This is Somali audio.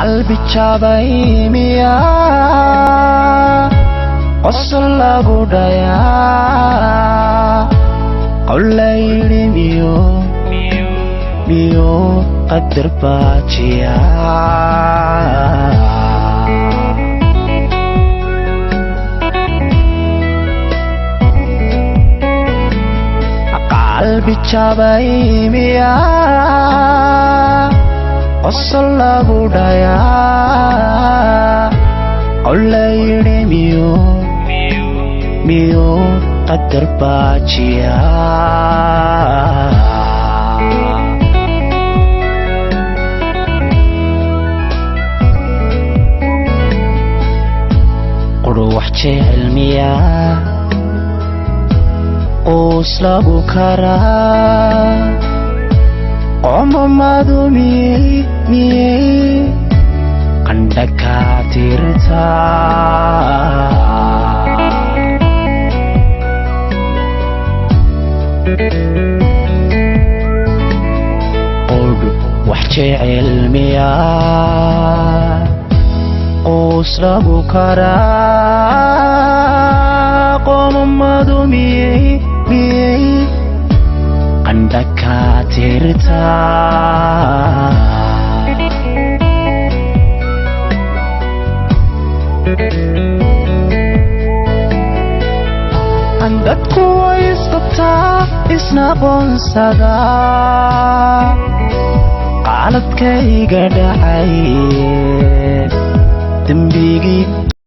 qalbi jabay miya qosol lagu dhayaa qawlayri miyo qadar baajiya qalbi jabay miya qosol lagu dhayaa qawlayri miyo qadar baajiya ruux jecel miya qoos lagu karaa qomamadu miyay qandha kaa tirtaa wax jecel miya qoos lagu karaa qomamadu miyay qandha kaa tirtaa dadku way isqabtaa isna qoonsadaa qaladkayga dhacay dembigii